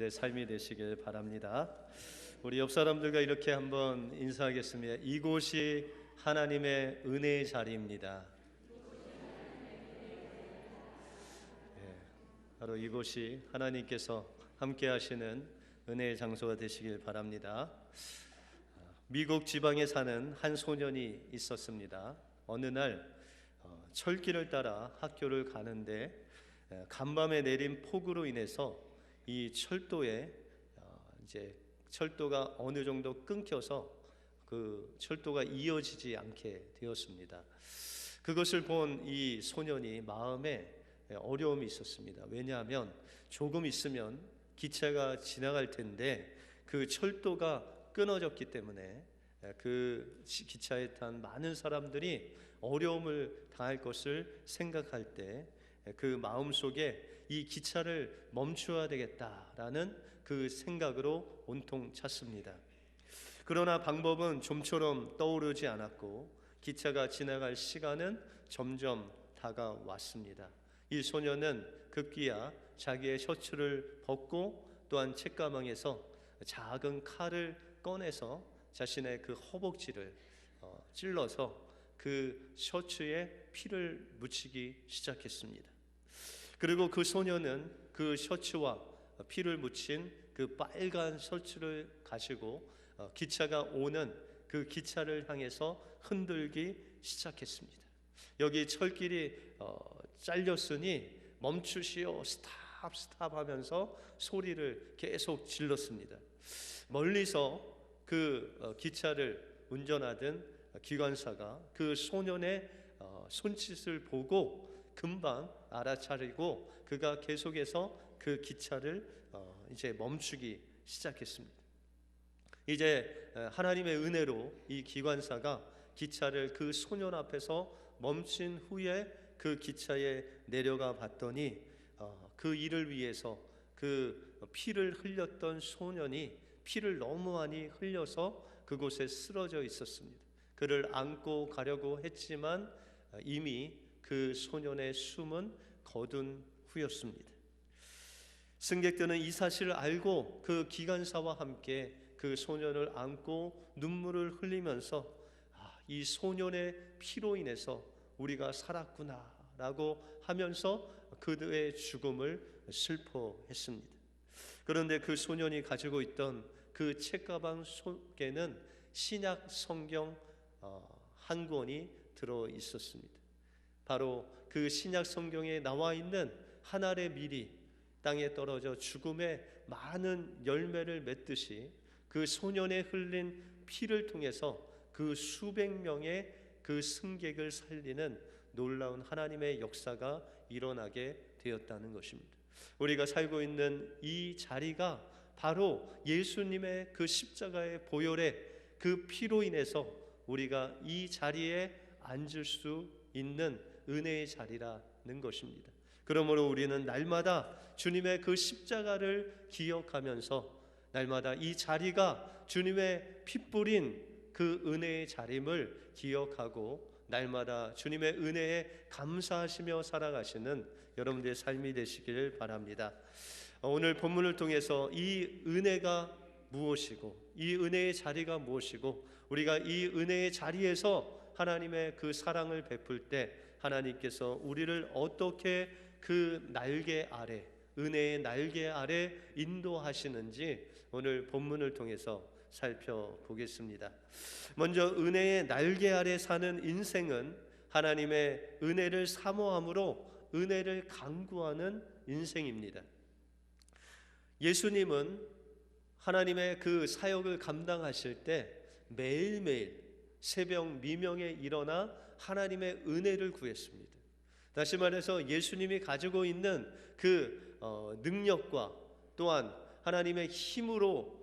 여러분들의 삶이 되시길 바랍니다. 우리 옆 사람들과 이렇게 한번 인사하겠습니다. 이곳이 하나님의 은혜의 자리입니다. 바로 이곳이 하나님께서 함께 하시는 은혜의 장소가 되시길 바랍니다. 미국 지방에 사는 한 소년이 있었습니다. 어느 날 철길을 따라 학교를 가는데 간밤에 내린 폭우로 인해서 이 철도에 이제 철도가 어느 정도 끊겨서 그 철도가 이어지지 않게 되었습니다. 그것을 본 이 소년이 마음에 어려움이 있었습니다. 왜냐하면 조금 있으면 기차가 지나갈 텐데 그 철도가 끊어졌기 때문에 그 기차에 탄 많은 사람들이 어려움을 당할 것을 생각할 때 그 마음속에 이 기차를 멈춰야 되겠다라는 그 생각으로 온통 찼습니다. 그러나 방법은 좀처럼 떠오르지 않았고 기차가 지나갈 시간은 점점 다가왔습니다. 이 소년은 급기야 자기의 셔츠를 벗고 또한 책가방에서 작은 칼을 꺼내서 자신의 그 허벅지를 찔러서 그 셔츠에 피를 묻히기 시작했습니다. 그리고 그 소년은 그 셔츠와 피를 묻힌 그 빨간 셔츠를 가지고 기차가 오는 그 기차를 향해서 흔들기 시작했습니다. 여기 철길이 잘렸으니 멈추시오, 스탑 스탑 하면서 소리를 계속 질렀습니다. 멀리서 그 기차를 운전하던 기관사가 그 소년의 손짓을 보고 금방 알아차리고 그가 계속해서 그 기차를 이제 멈추기 시작했습니다. 이제 하나님의 은혜로 이 기관사가 기차를 그 소년 앞에서 멈춘 후에 그 기차에 내려가 봤더니 그 일을 위해서 그 피를 흘렸던 소년이 피를 너무 많이 흘려서 그곳에 쓰러져 있었습니다. 그를 안고 가려고 했지만 이미 그 소년의 숨은 거둔 후였습니다. 승객들은 이 사실을 알고 그 기관사와 함께 그 소년을 안고 눈물을 흘리면서 이 소년의 피로 인해서 우리가 살았구나 라고 하면서 그들의 죽음을 슬퍼했습니다. 그런데 그 소년이 가지고 있던 그 책가방 속에는 신약 성경 한 권이 들어 있었습니다. 바로 그 신약 성경에 나와 있는 한 알의 밀이 땅에 떨어져 죽음의 많은 열매를 맺듯이 그 소년의 흘린 피를 통해서 그 수백 명의 그 승객을 살리는 놀라운 하나님의 역사가 일어나게 되었다는 것입니다. 우리가 살고 있는 이 자리가 바로 예수님의 그 십자가의 보혈의 그 피로 인해서 우리가 이 자리에 앉을 수 있는 은혜의 자리라는 것입니다. 그러므로 우리는 날마다 주님의 그 십자가를 기억하면서 날마다 이 자리가 주님의 피 뿌린 그 은혜의 자림을 기억하고 날마다 주님의 은혜에 감사하시며 살아가시는 여러분들의 삶이 되시길 바랍니다. 오늘 본문을 통해서 이 은혜가 무엇이고 이 은혜의 자리가 무엇이고 우리가 이 은혜의 자리에서 하나님의 그 사랑을 베풀 때 하나님께서 우리를 어떻게 그 날개 아래 은혜의 날개 아래 인도하시는지 오늘 본문을 통해서 살펴보겠습니다. 먼저 은혜의 날개 아래 사는 인생은 하나님의 은혜를 사모함으로 은혜를 간구하는 인생입니다. 예수님은 하나님의 그 사역을 감당하실 때 매일매일 새벽 미명에 일어나 하나님의 은혜를 구했습니다. 다시 말해서 예수님이 가지고 있는 그 능력과 또한 하나님의 힘으로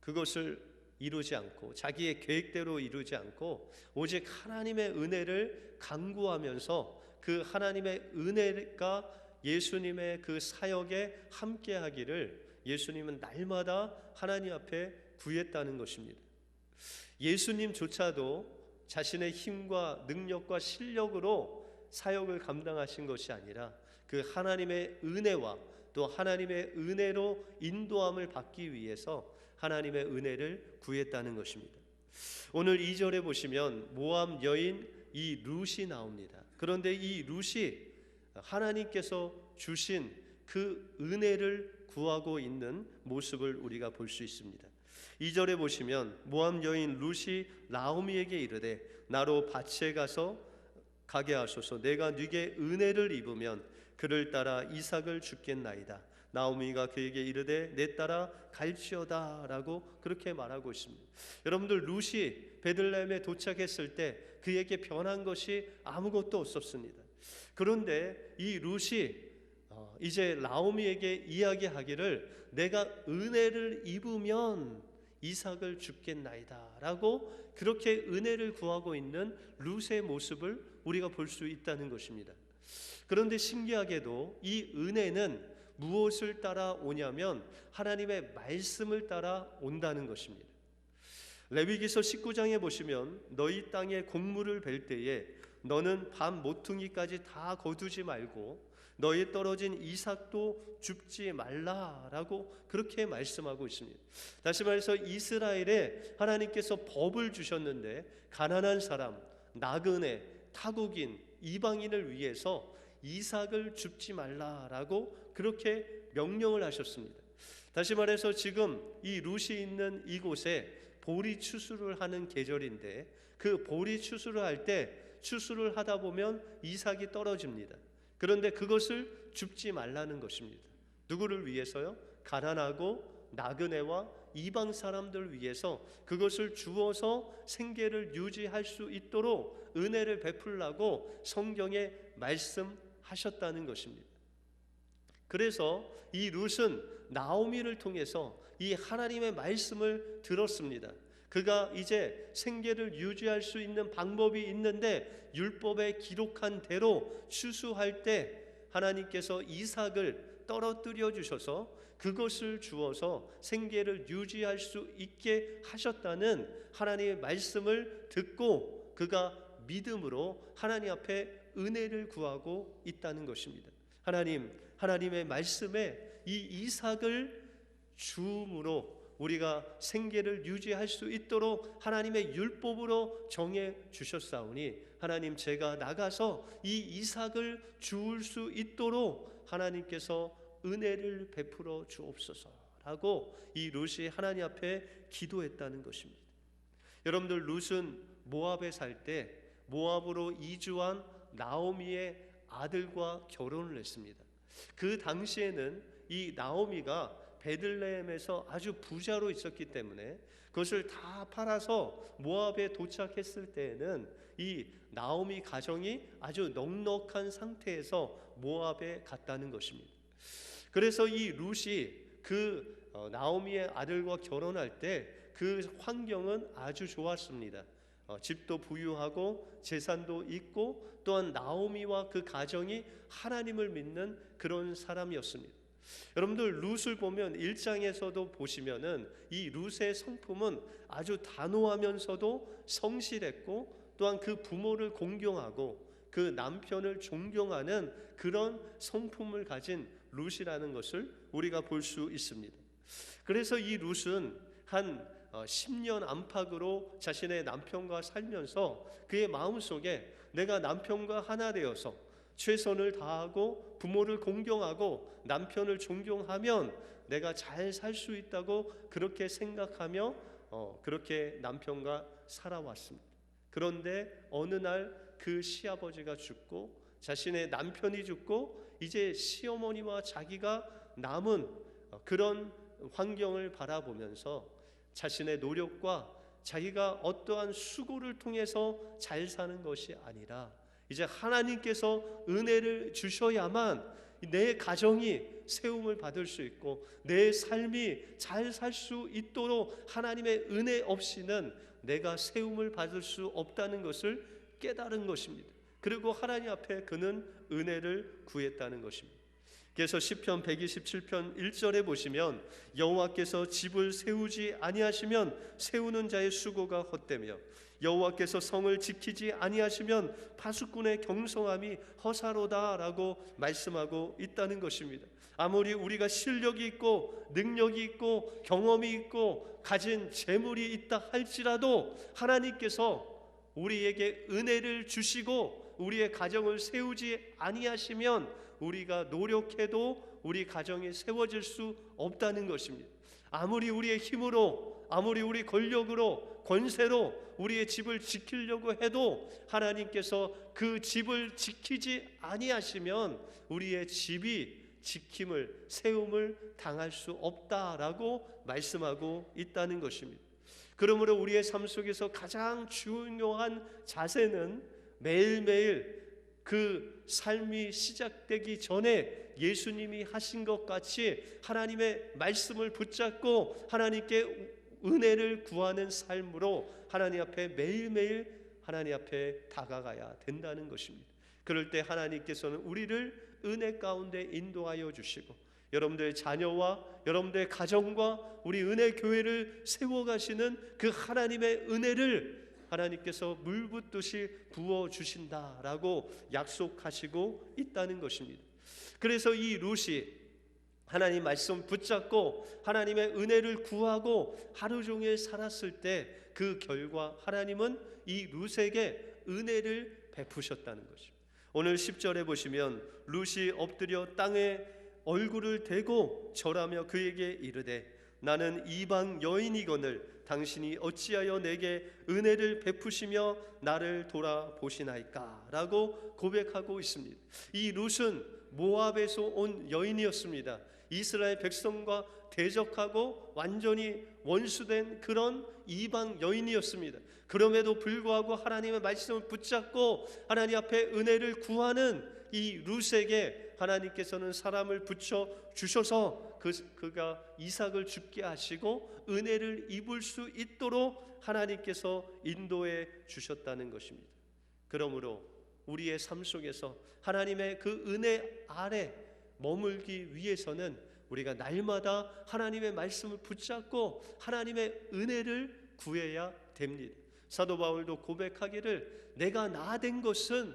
그것을 이루지 않고 자기의 계획대로 이루지 않고 오직 하나님의 은혜를 간구하면서 그 하나님의 은혜가 예수님의 그 사역에 함께하기를 예수님은 날마다 하나님 앞에 구했다는 것입니다. 예수님조차도 자신의 힘과 능력과 실력으로 사역을 감당하신 것이 아니라 그 하나님의 은혜와 또 하나님의 은혜로 인도함을 받기 위해서 하나님의 은혜를 구했다는 것입니다. 오늘 2절에 보시면 모압 여인 이 룻이 나옵니다. 그런데 이 룻이 하나님께서 주신 그 은혜를 구하고 있는 모습을 우리가 볼 수 있습니다. 2절에 보시면 모압 여인 룻이 나오미에게 이르되 나로 밭에 가게 하소서. 내가 네게 은혜를 입으면 그를 따라 이삭을 주겠나이다. 나오미가 그에게 이르되 내 따라 갈지어다 라고 그렇게 말하고 있습니다. 여러분들, 룻이 베들레헴에 도착했을 때 그에게 변한 것이 아무것도 없었습니다. 그런데 이 룻이 이제 나오미에게 이야기하기를 내가 은혜를 입으면 이삭을 주겠나이다 라고 그렇게 은혜를 구하고 있는 룻의 모습을 우리가 볼 수 있다는 것입니다. 그런데 신기하게도 이 은혜는 무엇을 따라 오냐면 하나님의 말씀을 따라 온다는 것입니다. 레위기서 19장에 보시면 너희 땅에 곡물을 벨 때에 너는 밤 모퉁이까지 다 거두지 말고 너희 떨어진 이삭도 줍지 말라라고 그렇게 말씀하고 있습니다. 다시 말해서 이스라엘에 하나님께서 법을 주셨는데 가난한 사람, 나그네, 타국인, 이방인을 위해서 이삭을 줍지 말라라고 그렇게 명령을 하셨습니다. 다시 말해서 지금 이 룻이 있는 이곳에 보리 추수를 하는 계절인데 그 보리 추수를 할 때 추수를 하다 보면 이삭이 떨어집니다. 그런데 그것을 줍지 말라는 것입니다. 누구를 위해서요? 가난하고 나그네와 이방 사람들 위해서 그것을 주어서 생계를 유지할 수 있도록 은혜를 베풀라고 성경에 말씀하셨다는 것입니다. 그래서 이 룻은 나오미를 통해서 이 하나님의 말씀을 들었습니다. 그가 이제 생계를 유지할 수 있는 방법이 있는데 율법에 기록한 대로 추수할 때 하나님께서 이삭을 떨어뜨려 주셔서 그것을 주어서 생계를 유지할 수 있게 하셨다는 하나님의 말씀을 듣고 그가 믿음으로 하나님 앞에 은혜를 구하고 있다는 것입니다. 하나님의 말씀에 이 이삭을 주음으로 우리가 생계를 유지할 수 있도록 하나님의 율법으로 정해 주셨사오니 하나님, 제가 나가서 이 이삭을 주울 수 있도록 하나님께서 은혜를 베풀어 주옵소서라고 이 룻이 하나님 앞에 기도했다는 것입니다. 여러분들, 룻은 모압에 살 때 모압으로 이주한 나오미의 아들과 결혼을 했습니다. 그 당시에는 이 나오미가 베들레헴에서 아주 부자로 있었기 때문에 그것을 다 팔아서 모압에 도착했을 때에는 이 나오미 가정이 아주 넉넉한 상태에서 모압에 갔다는 것입니다. 그래서 이 룻이 그 나오미의 아들과 결혼할 때 그 환경은 아주 좋았습니다. 집도 부유하고 재산도 있고 또한 나오미와 그 가정이 하나님을 믿는 그런 사람이었습니다. 여러분들, 룻을 보면 1장에서도 보시면은 이 룻의 성품은 아주 단호하면서도 성실했고 또한 그 부모를 공경하고 그 남편을 존경하는 그런 성품을 가진 룻이라는 것을 우리가 볼 수 있습니다. 그래서 이 룻은 한 10년 안팎으로 자신의 남편과 살면서 그의 마음속에 내가 남편과 하나 되어서 최선을 다하고 부모를 공경하고 남편을 존경하면 내가 잘 살 수 있다고 그렇게 생각하며 그렇게 남편과 살아왔습니다. 그런데 어느 날 그 시아버지가 죽고 자신의 남편이 죽고 이제 시어머니와 자기가 남은 그런 환경을 바라보면서 자신의 노력과 자기가 어떠한 수고를 통해서 잘 사는 것이 아니라 이제 하나님께서 은혜를 주셔야만 내 가정이 세움을 받을 수 있고 내 삶이 잘 살 수 있도록 하나님의 은혜 없이는 내가 세움을 받을 수 없다는 것을 깨달은 것입니다. 그리고 하나님 앞에 그는 은혜를 구했다는 것입니다. 그래서 시편 127편 1절에 보시면 여호와께서 집을 세우지 아니하시면 세우는 자의 수고가 헛되며 여호와께서 성을 지키지 아니하시면 파수꾼의 경성함이 허사로다라고 말씀하고 있다는 것입니다. 아무리 우리가 실력이 있고 능력이 있고 경험이 있고 가진 재물이 있다 할지라도 하나님께서 우리에게 은혜를 주시고 우리의 가정을 세우지 아니하시면 우리가 노력해도 우리 가정이 세워질 수 없다는 것입니다. 아무리 우리의 힘으로, 아무리 우리 권력으로, 권세로 우리의 집을 지키려고 해도 하나님께서 그 집을 지키지 아니하시면 우리의 집이 지킴을, 세움을 당할 수 없다라고 말씀하고 있다는 것입니다. 그러므로 우리의 삶 속에서 가장 중요한 자세는 매일매일 그 삶이 시작되기 전에 예수님이 하신 것 같이 하나님의 말씀을 붙잡고 하나님께 은혜를 구하는 삶으로 하나님 앞에 매일매일 하나님 앞에 다가가야 된다는 것입니다. 그럴 때 하나님께서는 우리를 은혜 가운데 인도하여 주시고 여러분들의 자녀와 여러분들의 가정과 우리 은혜 교회를 세워가시는 그 하나님의 은혜를 하나님께서 물붓듯이 부어주신다라고 약속하시고 있다는 것입니다. 그래서 이 룻이 하나님 말씀 붙잡고 하나님의 은혜를 구하고 하루 종일 살았을 때 그 결과 하나님은 이 룻에게 은혜를 베푸셨다는 것입니다. 오늘 10절에 보시면 룻이 엎드려 땅에 얼굴을 대고 절하며 그에게 이르되 나는 이방 여인이거늘 당신이 어찌하여 내게 은혜를 베푸시며 나를 돌아보시나이까 라고 고백하고 있습니다. 이 룻은 모압에서 온 여인이었습니다. 이스라엘 백성과 대적하고 완전히 원수된 그런 이방 여인이었습니다. 그럼에도 불구하고 하나님의 말씀을 붙잡고 하나님 앞에 은혜를 구하는 이 룻에게 하나님께서는 사람을 붙여 주셔서 그가 이삭을 죽게 하시고 은혜를 입을 수 있도록 하나님께서 인도해 주셨다는 것입니다. 그러므로 우리의 삶 속에서 하나님의 그 은혜 아래 머물기 위해서는 우리가 날마다 하나님의 말씀을 붙잡고 하나님의 은혜를 구해야 됩니다. 사도 바울도 고백하기를 내가 나 된 것은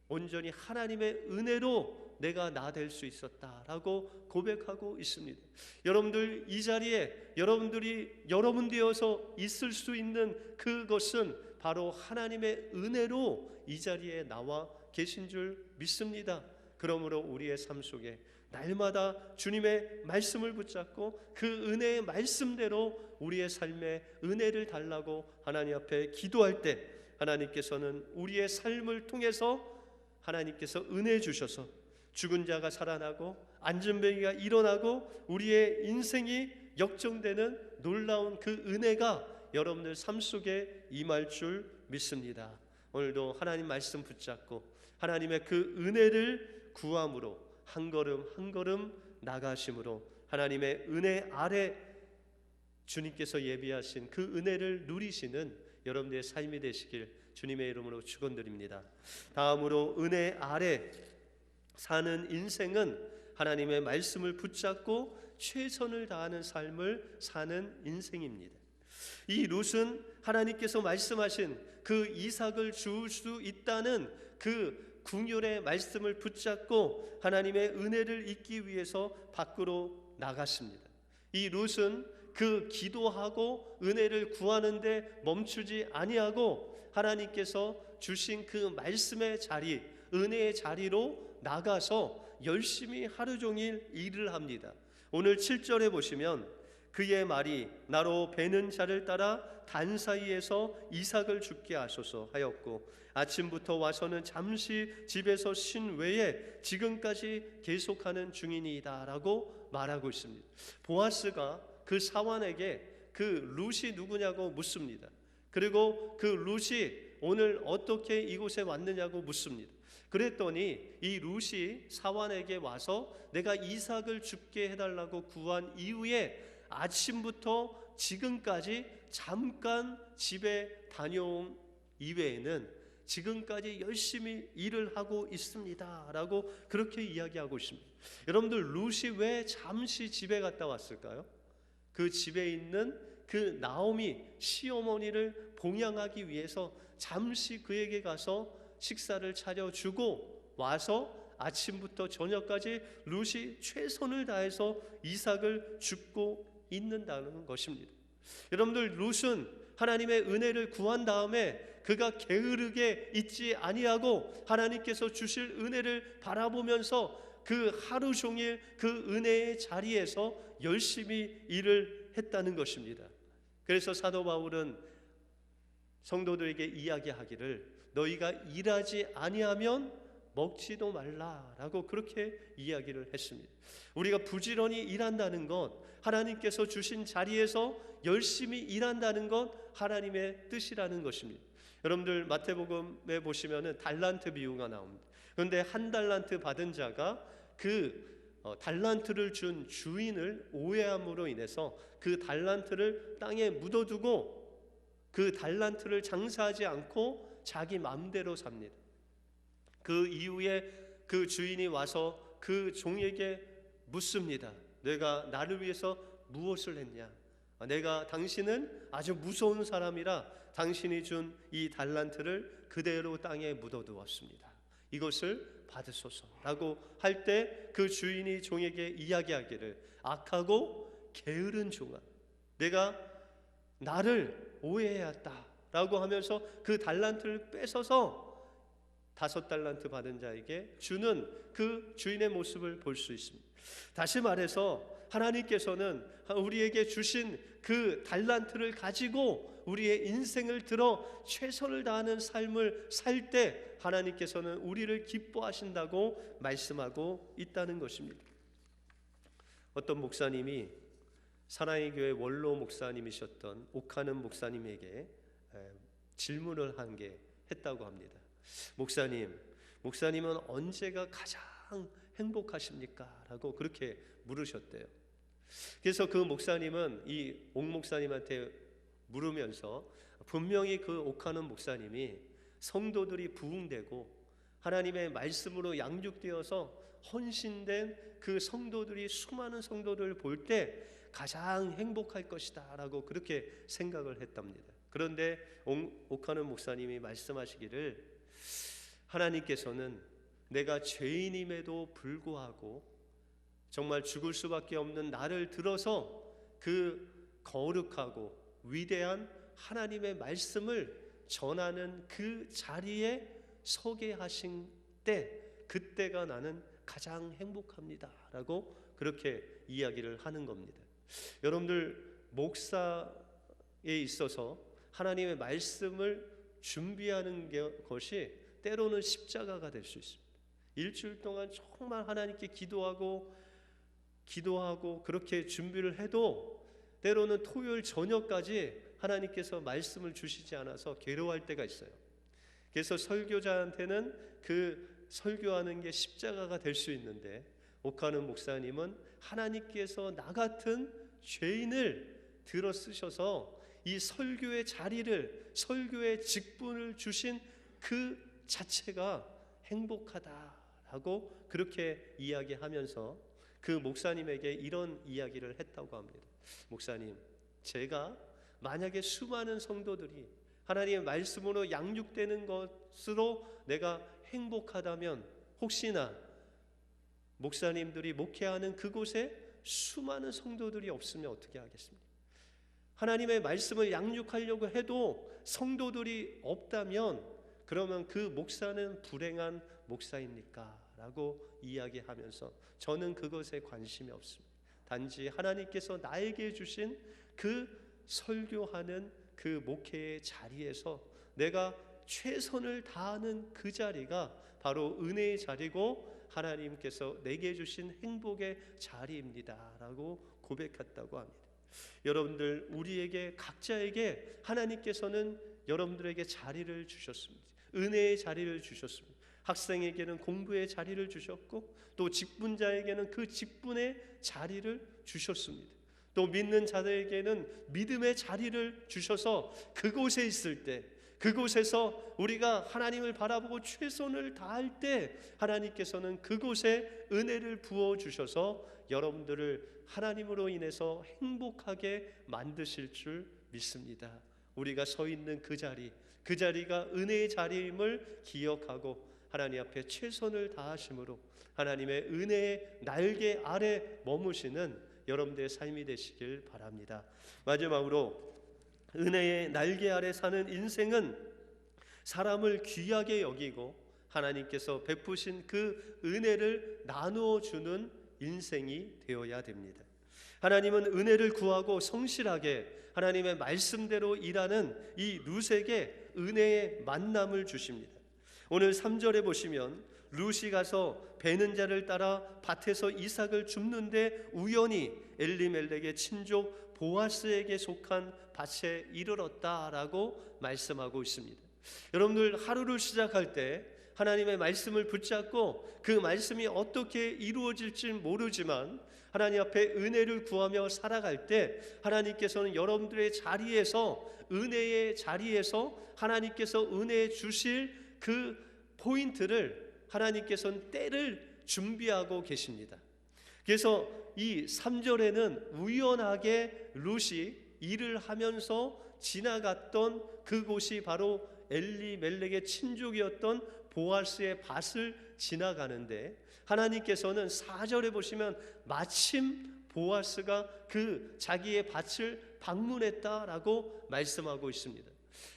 온전히 하나님의 은혜로 내가 나 될 수 있었다라고 고백하고 있습니다. 여러분들 이 자리에 여러분들이 여러분 되어서 있을 수 있는 그것은 바로 하나님의 은혜로 이 자리에 나와 계신 줄 믿습니다. 그러므로 우리의 삶 속에 날마다 주님의 말씀을 붙잡고 그 은혜의 말씀대로 우리의 삶에 은혜를 달라고 하나님 앞에 기도할 때 하나님께서는 우리의 삶을 통해서 하나님께서 은혜 주셔서 죽은 자가 살아나고 안전뱅이가 일어나고 우리의 인생이 역정되는 놀라운 그 은혜가 여러분들 삶 속에 임할 줄 믿습니다. 오늘도 하나님 말씀 붙잡고 하나님의 그 은혜를 구함으로 한 걸음 한 걸음 나가심으로 하나님의 은혜 아래 주님께서 예비하신 그 은혜를 누리시는 여러분들의 삶이 되시길 주님의 이름으로 축원드립니다. 다음으로 은혜 아래 사는 인생은 하나님의 말씀을 붙잡고 최선을 다하는 삶을 사는 인생입니다. 이 룻은 하나님께서 말씀하신 그 이삭을 줄 수 있다는 그 궁율의 말씀을 붙잡고 하나님의 은혜를 잊기 위해서 밖으로 나갔습니다. 이 룻은 그 기도하고 은혜를 구하는데 멈추지 아니하고 하나님께서 주신 그 말씀의 자리, 은혜의 자리로 나가서 열심히 하루 종일 일을 합니다. 오늘 7절에 보시면 그의 말이 나로 베는 자를 따라 단 사이에서 이삭을 죽게 하소서 하였고 아침부터 와서는 잠시 집에서 쉰 외에 지금까지 계속하는 중이니이다 라고 말하고 있습니다. 보아스가 그 사환에게 그 룻이 누구냐고 묻습니다. 그리고 그 룻이 오늘 어떻게 이곳에 왔느냐고 묻습니다. 그랬더니 이 룻이 사환에게 와서 내가 이삭을 죽게 해달라고 구한 이후에 아침부터 지금까지 잠깐 집에 다녀온 이외에는 지금까지 열심히 일을 하고 있습니다 라고 그렇게 이야기하고 있습니다. 여러분들 룻이 왜 잠시 집에 갔다 왔을까요? 그 집에 있는 그 나오미 시어머니를 봉양하기 위해서 잠시 그에게 가서 식사를 차려주고 와서 아침부터 저녁까지 룻이 최선을 다해서 이삭을 줍고 있는다는 것입니다. 여러분들, 룻은 하나님의 은혜를 구한 다음에 그가 게으르게 있지 아니하고 하나님께서 주실 은혜를 바라보면서 그 하루 종일 그 은혜의 자리에서 열심히 일을 했다는 것입니다. 그래서 사도 바울은 성도들에게 이야기하기를 너희가 일하지 아니하면 먹지도 말라라고 그렇게 이야기를 했습니다. 우리가 부지런히 일한다는 것, 하나님께서 주신 자리에서 열심히 일한다는 것 하나님의 뜻이라는 것입니다. 여러분들 마태복음에 보시면은 달란트 비유가 나옵니다. 그런데 한 달란트 받은 자가 그 달란트를 준 주인을 오해함으로 인해서 그 달란트를 땅에 묻어두고 그 달란트를 장사하지 않고 자기 마음대로 삽니다. 그 이후에 그 주인이 와서 그 종에게 묻습니다. 내가 나를 위해서 무엇을 했냐? 내가 당신은 아주 무서운 사람이라 당신이 준 이 달란트를 그대로 땅에 묻어두었습니다. 이것을 받으소서라고 할 때 그 주인이 종에게 이야기하기를 악하고 게으른 종아, 내가 나를 오해하였다라고 하면서 그 달란트를 뺏어서 5달란트 받은 자에게 주는 그 주인의 모습을 볼 수 있습니다. 다시 말해서 하나님께서는 우리에게 주신 그 달란트를 가지고 우리의 인생을 들어 최선을 다하는 삶을 살 때 하나님께서는 우리를 기뻐하신다고 말씀하고 있다는 것입니다. 어떤 목사님이 사랑의 교회 원로 목사님이셨던 옥하는 목사님에게 질문을 한 게 했다고 합니다. 목사님은 언제가 가장 행복하십니까? 라고 그렇게 물으셨대요. 그래서 그 목사님은 이 옥 목사님한테 물으면서 분명히 그 옥하는 목사님이 성도들이 부흥되고 하나님의 말씀으로 양육되어서 헌신된 그 성도들이 수많은 성도들을 볼 때 가장 행복할 것이다 라고 그렇게 생각을 했답니다. 그런데 옥하는 목사님이 말씀하시기를 하나님께서는 내가 죄인임에도 불구하고 정말 죽을 수밖에 없는 나를 들어서 그 거룩하고 위대한 하나님의 말씀을 전하는 그 자리에 서게 하신 때, 그때가 나는 가장 행복합니다 라고 그렇게 이야기를 하는 겁니다. 여러분들, 목사에 있어서 하나님의 말씀을 준비하는 것이 때로는 십자가가 될 수 있습니다. 일주일 동안 정말 하나님께 기도하고 그렇게 준비를 해도 때로는 토요일 저녁까지 하나님께서 말씀을 주시지 않아서 괴로워할 때가 있어요. 그래서 설교자한테는 그 설교하는 게 십자가가 될 수 있는데 옥하는 목사님은 하나님께서 나 같은 죄인을 들어 쓰셔서 이 설교의 자리를, 설교의 직분을 주신 그 자체가 행복하다라고 그렇게 이야기하면서 그 목사님에게 이런 이야기를 했다고 합니다. 목사님, 제가 만약에 수많은 성도들이 하나님의 말씀으로 양육되는 것으로 내가 행복하다면 혹시나 목사님들이 목회하는 그곳에 수많은 성도들이 없으면 어떻게 하겠습니까? 하나님의 말씀을 양육하려고 해도 성도들이 없다면 그러면 그 목사는 불행한 목사입니까? 라고 이야기하면서 저는 그것에 관심이 없습니다. 단지 하나님께서 나에게 주신 그 설교하는 그 목회의 자리에서 내가 최선을 다하는 그 자리가 바로 은혜의 자리고 하나님께서 내게 주신 행복의 자리입니다 라고 고백했다고 합니다. 여러분들, 우리에게 각자에게 하나님께서는 여러분들에게 자리를 주셨습니다. 은혜의 자리를 주셨습니다. 학생에게는 공부의 자리를 주셨고 또 직분자에게는 그 직분의 자리를 주셨습니다. 또 믿는 자들에게는 믿음의 자리를 주셔서 그곳에 있을 때, 그곳에서 우리가 하나님을 바라보고 최선을 다할 때 하나님께서는 그곳에 은혜를 부어주셔서 여러분들을 하나님으로 인해서 행복하게 만드실 줄 믿습니다. 우리가 서 있는 그 자리, 그 자리가 은혜의 자리임을 기억하고 하나님 앞에 최선을 다하심으로 하나님의 은혜의 날개 아래 머무시는 여러분들의 삶이 되시길 바랍니다. 마지막으로 은혜의 날개 아래 사는 인생은 사람을 귀하게 여기고 하나님께서 베푸신 그 은혜를 나누어 주는 인생이 되어야 됩니다. 하나님은 은혜를 구하고 성실하게 하나님의 말씀대로 일하는 이 룻에게 은혜의 만남을 주십니다. 오늘 3절에 보시면 룻이 가서 베는 자를 따라 밭에서 이삭을 줍는데 우연히 엘리멜렉의 친족 보아스에게 속한 밭에 이르렀다라고 말씀하고 있습니다. 여러분들 하루를 시작할 때 하나님의 말씀을 붙잡고 그 말씀이 어떻게 이루어질지 모르지만 하나님 앞에 은혜를 구하며 살아갈 때 하나님께서는 여러분들의 자리에서 은혜의 자리에서 하나님께서 은혜 주실 그 포인트를 하나님께서는 때를 준비하고 계십니다. 그래서 이 3절에는 우연하게 룻이 일을 하면서 지나갔던 그곳이 바로 엘리멜렉의 친족이었던 보아스의 밭을 지나가는데 하나님께서는 4절에 보시면 마침 보아스가 그 자기의 밭을 방문했다라고 말씀하고 있습니다.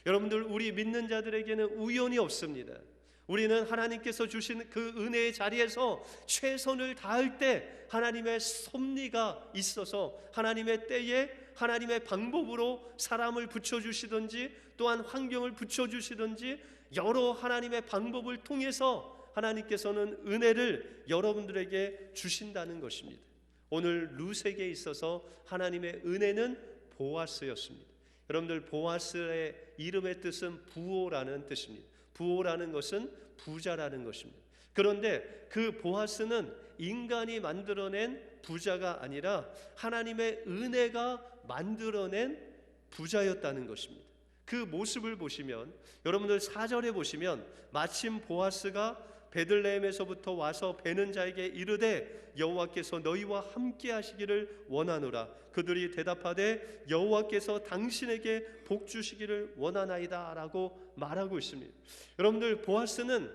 여러분들, 우리 믿는 자들에게는 우연이 없습니다. 우리는 하나님께서 주신 그 은혜의 자리에서 최선을 다할 때 하나님의 섭리가 있어서 하나님의 때에 하나님의 방법으로 사람을 붙여주시든지 또한 환경을 붙여주시든지 여러 하나님의 방법을 통해서 하나님께서는 은혜를 여러분들에게 주신다는 것입니다. 오늘 룻에게 있어서 하나님의 은혜는 보아스였습니다. 여러분들, 보아스의 이름의 뜻은 부호라는 뜻입니다. 부호라는 것은 부자라는 것입니다. 그런데 그 보아스는 인간이 만들어낸 부자가 아니라 하나님의 은혜가 만들어낸 부자였다는 것입니다. 그 모습을 보시면 여러분들 4절에 보시면 마침 보아스가 베들레헴에서부터 와서 베는 자에게 이르되 여호와께서 너희와 함께 하시기를 원하노라. 그들이 대답하되 여호와께서 당신에게 복 주시기를 원하나이다 라고 말하고 있습니다. 여러분들, 보아스는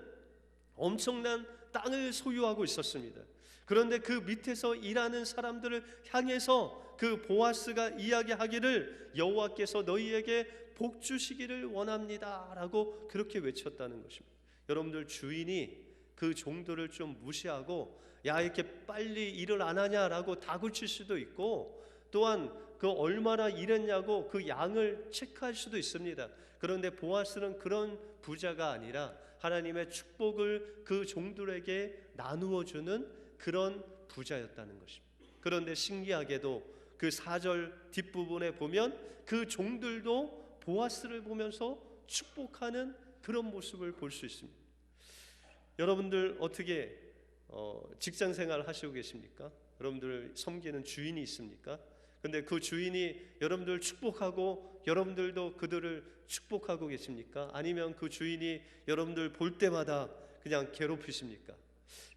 엄청난 땅을 소유하고 있었습니다. 그런데 그 밑에서 일하는 사람들을 향해서 그 보아스가 이야기하기를 여호와께서 너희에게 복 주시기를 원합니다 라고 그렇게 외쳤다는 것입니다. 여러분들, 주인이 그 종들을 좀 무시하고 야, 이렇게 빨리 일을 안 하냐라고 다그칠 수도 있고 또한 그 얼마나 일했냐고 그 양을 체크할 수도 있습니다. 그런데 보아스는 그런 부자가 아니라 하나님의 축복을 그 종들에게 나누어 주는 그런 부자였다는 것입니다. 그런데 신기하게도 그 4절 뒷부분에 보면 그 종들도 보아스를 보면서 축복하는 그런 모습을 볼 수 있습니다. 여러분들 어떻게 직장 생활 하시고 계십니까? 여러분들 섬기는 주인이 있습니까? 근데 그 주인이 여러분들 축복하고 여러분들도 그들을 축복하고 계십니까? 아니면 그 주인이 여러분들 볼 때마다 그냥 괴롭히십니까?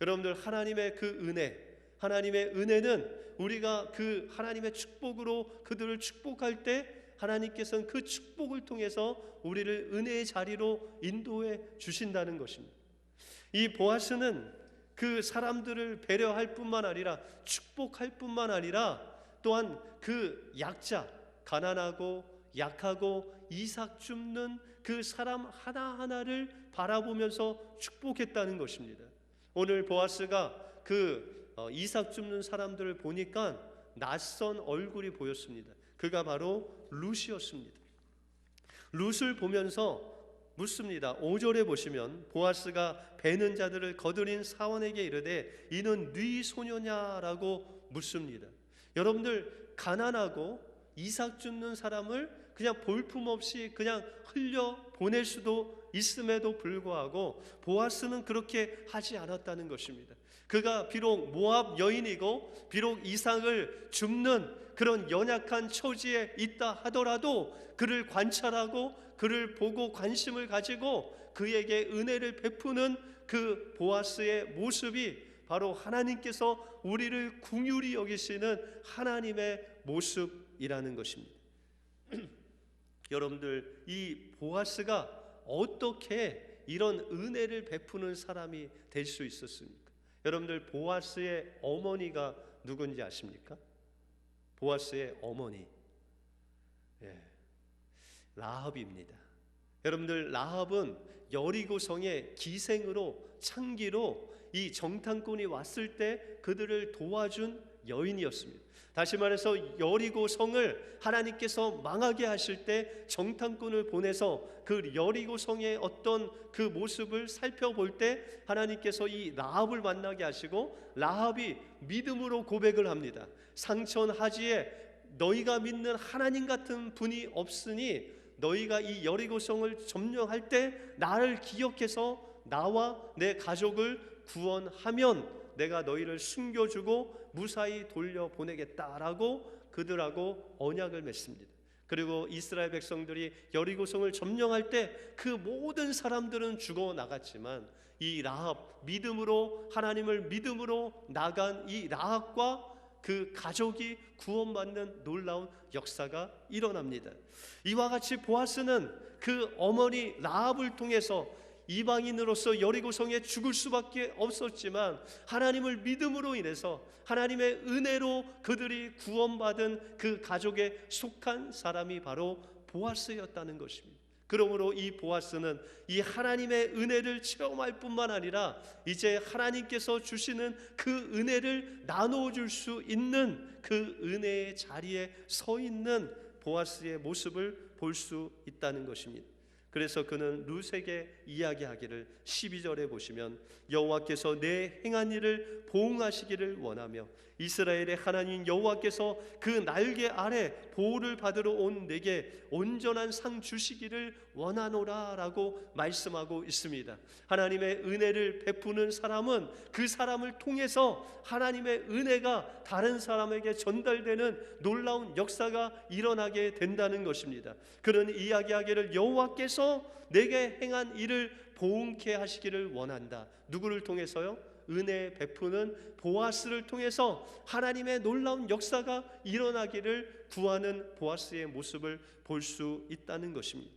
여러분들, 하나님의 그 은혜, 하나님의 은혜는 우리가 그 하나님의 축복으로 그들을 축복할 때 하나님께서는 그 축복을 통해서 우리를 은혜의 자리로 인도해 주신다는 것입니다. 이 보아스는 그 사람들을 배려할 뿐만 아니라 축복할 뿐만 아니라 또한 그 약자, 가난하고 약하고 이삭 줍는 그 사람 하나하나를 바라보면서 축복했다는 것입니다. 오늘 보아스가 그 이삭 줍는 사람들을 보니까 낯선 얼굴이 보였습니다. 그가 바로 룻이었습니다. 룻을 보면서 묻습니다. 5절에 보시면 보아스가 베는 자들을 거드린 사원에게 이르되 이는 네 소녀냐라고 묻습니다. 여러분들, 가난하고 이삭 줍는 사람을 그냥 볼품없이 그냥 흘려 보낼 수도 있음에도 불구하고 보아스는 그렇게 하지 않았다는 것입니다. 그가 비록 모압 여인이고 비록 이삭을 줍는 그런 연약한 처지에 있다 하더라도 그를 관찰하고 그를 보고 관심을 가지고 그에게 은혜를 베푸는 그 보아스의 모습이 바로 하나님께서 우리를 긍휼히 여기시는 하나님의 모습이라는 것입니다. 여러분들, 이 보아스가 어떻게 이런 은혜를 베푸는 사람이 될 수 있었습니까? 여러분들 보아스의 어머니가 누군지 아십니까? 보아스의 어머니, 라합입니다. 여러분들 라합은 여리고성의 기생으로 창기로 이 정탐꾼이 왔을 때 그들을 도와준 여인이었습니다. 다시 말해서 여리고성을 하나님께서 망하게 하실 때 정탐꾼을 보내서 그 여리고성의 어떤 그 모습을 살펴볼 때 하나님께서 이 라합을 만나게 하시고 라합이 믿음으로 고백을 합니다. 상천하지에 너희가 믿는 하나님 같은 분이 없으니 너희가 이 여리고성을 점령할 때 나를 기억해서 나와 내 가족을 구원하면 내가 너희를 숨겨주고 무사히 돌려보내겠다라고 그들하고 언약을 맺습니다. 그리고 이스라엘 백성들이 여리고성을 점령할 때 그 모든 사람들은 죽어 나갔지만 이 라합, 믿음으로 하나님을 믿음으로 나간 이 라합과 그 가족이 구원받는 놀라운 역사가 일어납니다. 이와 같이 보아스는 그 어머니 라합을 통해서 이방인으로서 여리고성에 죽을 수밖에 없었지만 하나님을 믿음으로 인해서 하나님의 은혜로 그들이 구원받은 그 가족에 속한 사람이 바로 보아스였다는 것입니다. 그러므로 이 보아스는 이 하나님의 은혜를 체험할 뿐만 아니라 이제 하나님께서 주시는 그 은혜를 나눠줄 수 있는 그 은혜의 자리에 서 있는 보아스의 모습을 볼 수 있다는 것입니다. 그래서 그는 룻에게 이야기하기를 12절에 보시면 여호와께서 내 행한 일을 보응하시기를 원하며 이스라엘의 하나님 여호와께서 그 날개 아래 보호를 받으러 온 내게 온전한 상 주시기를 원하노라 라고 말씀하고 있습니다. 하나님의 은혜를 베푸는 사람은 그 사람을 통해서 하나님의 은혜가 다른 사람에게 전달되는 놀라운 역사가 일어나게 된다는 것입니다. 그는 이야기하기를 여호와께서 내게 행한 일을 보응케 하시기를 원한다. 누구를 통해서요? 은혜 베푸는 보아스를 통해서 하나님의 놀라운 역사가 일어나기를 구하는 보아스의 모습을 볼 수 있다는 것입니다.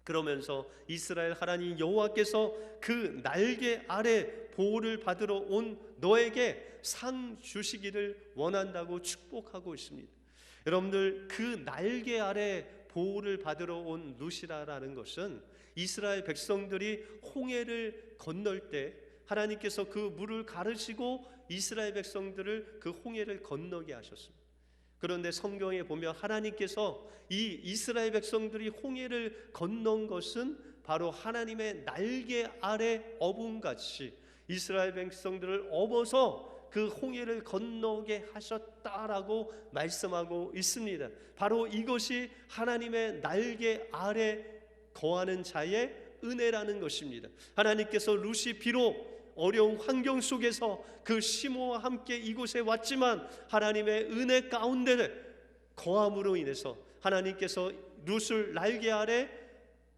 그러면서 이스라엘 하나님 여호와께서 그 날개 아래 보호를 받으러 온 너에게 상 주시기를 원한다고 축복하고 있습니다. 여러분들 그 날개 아래 보호를 받으러 온 룻이라는 것은 이스라엘 백성들이 홍해를 건널 때 하나님께서 그 물을 가르시고 이스라엘 백성들을 그 홍해를 건너게 하셨습니다. 그런데 성경에 보면 하나님께서 이 이스라엘 백성들이 홍해를 건넌 것은 바로 하나님의 날개 아래 어분같이 이스라엘 백성들을 업어서 그 홍해를 건너게 하셨다라고 말씀하고 있습니다. 바로 이것이 하나님의 날개 아래 거하는 자의 은혜라는 것입니다. 하나님께서 룻이 비록 어려운 환경 속에서 그 시므와 함께 이곳에 왔지만 하나님의 은혜 가운데 거함으로 인해서 하나님께서 룻을 날개 아래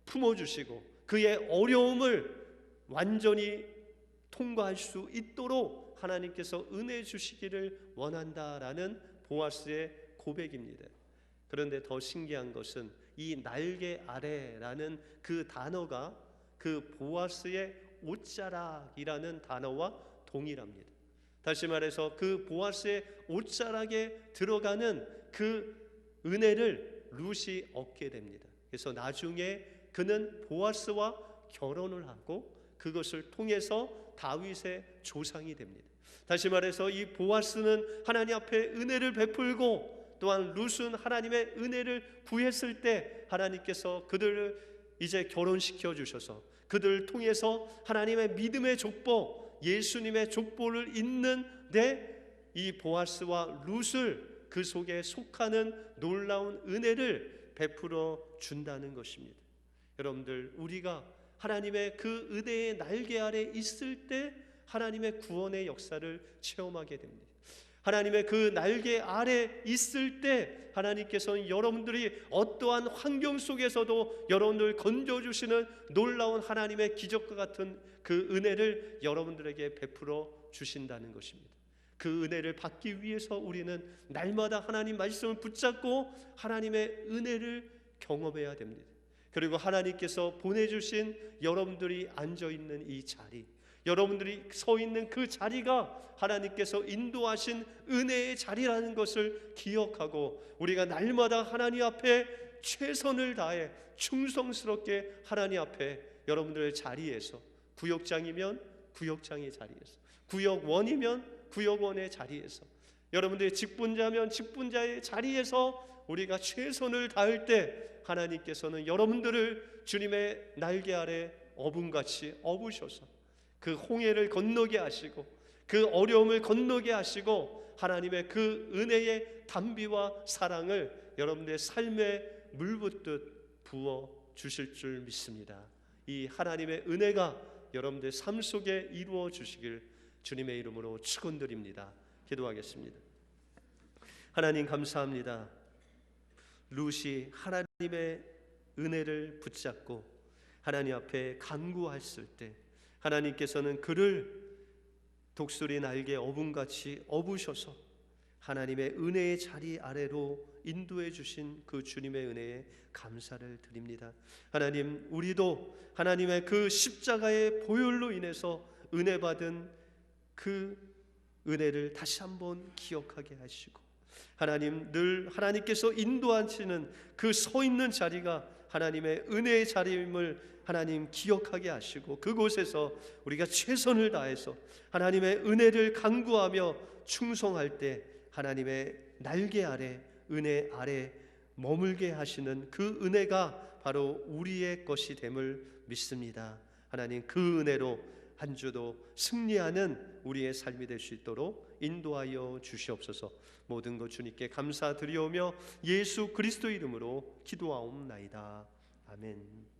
품어주시고 그의 어려움을 완전히 통과할 수 있도록 하나님께서 은혜 주시기를 원한다라는 보아스의 고백입니다. 그런데 더 신기한 것은 이 날개 아래라는 그 단어가 그 보아스의 옷자락이라는 단어와 동일합니다. 다시 말해서 그 보아스의 옷자락에 들어가는 그 은혜를 룻이 얻게 됩니다. 그래서 나중에 그는 보아스와 결혼을 하고 그것을 통해서 다윗의 조상이 됩니다. 다시 말해서 이 보아스는 하나님 앞에 은혜를 베풀고 또한 룻은 하나님의 은혜를 구했을 때 하나님께서 그들을 이제 결혼시켜 주셔서 그들을 통해서 하나님의 믿음의 족보, 예수님의 족보를 잇는데 이 보아스와 룻을 그 속에 속하는 놀라운 은혜를 베풀어 준다는 것입니다. 여러분들 우리가 하나님의 그 은혜의 날개 아래 있을 때 하나님의 구원의 역사를 체험하게 됩니다. 하나님의 그 날개 아래 있을 때 하나님께서는 여러분들이 어떠한 환경 속에서도 여러분들 건져주시는 놀라운 하나님의 기적과 같은 그 은혜를 여러분들에게 베풀어 주신다는 것입니다. 그 은혜를 받기 위해서 우리는 날마다 하나님 말씀을 붙잡고 하나님의 은혜를 경험해야 됩니다. 그리고 하나님께서 보내주신 여러분들이 앉아있는 이 자리, 여러분들이 서 있는 그 자리가 하나님께서 인도하신 은혜의 자리라는 것을 기억하고 우리가 날마다 하나님 앞에 최선을 다해 충성스럽게 하나님 앞에 여러분들의 자리에서, 구역장이면 구역장의 자리에서, 구역원이면 구역원의 자리에서, 여러분들의 직분자면 직분자의 자리에서 우리가 최선을 다할 때 하나님께서는 여러분들을 주님의 날개 아래 어분같이 업으셔서 그 홍해를 건너게 하시고 그 어려움을 건너게 하시고 하나님의 그 은혜의 담비와 사랑을 여러분들의 삶에 물붓듯 부어 주실 줄 믿습니다. 이 하나님의 은혜가 여러분들의 삶 속에 이루어 주시길 주님의 이름으로 축원드립니다. 기도하겠습니다. 하나님 감사합니다. 룻이 하나님의 은혜를 붙잡고 하나님 앞에 간구했을 때 하나님께서는 그를 독수리 날개 어분같이 업으셔서 하나님의 은혜의 자리 아래로 인도해 주신 그 주님의 은혜에 감사를 드립니다. 하나님, 우리도 하나님의 그 십자가의 보혈로 인해서 은혜 받은 그 은혜를 다시 한번 기억하게 하시고 하나님, 늘 하나님께서 인도하시는 그 서 있는 자리가 하나님의 은혜의 자리임을 하나님 기억하게 하시고 그곳에서 우리가 최선을 다해서 하나님의 은혜를 간구하며 충성할 때 하나님의 날개 아래, 은혜 아래 머물게 하시는 그 은혜가 바로 우리의 것이 됨을 믿습니다. 하나님, 그 은혜로 한 주도 승리하는 우리의 삶이 될 수 있도록 인도하여 주시옵소서. 모든 것 주님께 감사드리오며 예수 그리스도 이름으로 기도하옵나이다. 아멘.